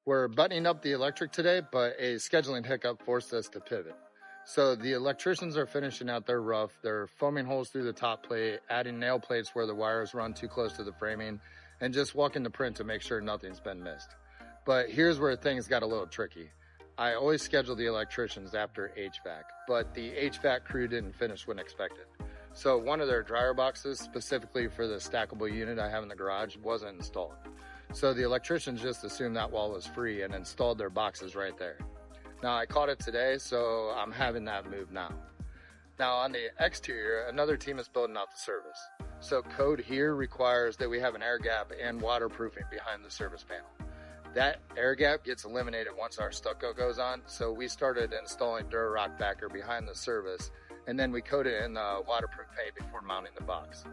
We're buttoning up the electric today, but a scheduling hiccup forced us to pivot. So the electricians are finishing out their roof. They're foaming holes through the top plate, adding nail plates where the wires run too close to the framing, and just walking the print to make sure nothing's been missed. But here's where things got a little tricky. I always schedule the electricians after HVAC, but the HVAC crew didn't finish when expected. So one of their dryer boxes, specifically for the stackable unit I have in the garage, wasn't installed. So the electricians just assumed that wall was free and installed their boxes right there. Now I caught it today, so I'm having that moved now. Now on the exterior, another team is building out the service. So code here requires that we have an air gap and waterproofing behind the service panel. That air gap gets eliminated once our stucco goes on, so we started installing Durarock backer behind the service, and then we coated it in the waterproof paint before mounting the box.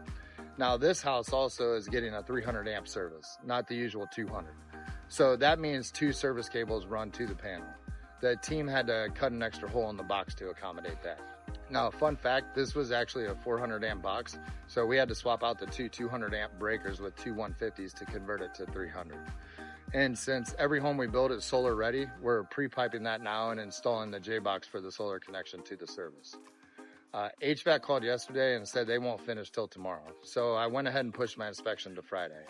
Now this house also is getting a 300 amp service, not the usual 200. So that means 2 service cables run to the panel. The team had to cut an extra hole in the box to accommodate that. Now, fun fact, this was actually a 400 amp box, so we had to swap out the 2 200 amp breakers with 2 150s to convert it to 300. And since every home we build is solar ready, we're pre-piping that now and installing the J-box for the solar connection to the service. HVAC called yesterday and said they won't finish till tomorrow. So I went ahead and pushed my inspection to Friday.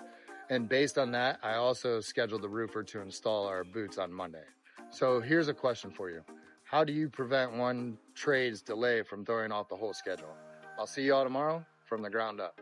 And based on that, I also scheduled the roofer to install our boots on Monday. So here's a question for you. How do you prevent one trade's delay from throwing off the whole schedule? I'll see you all tomorrow from the ground up.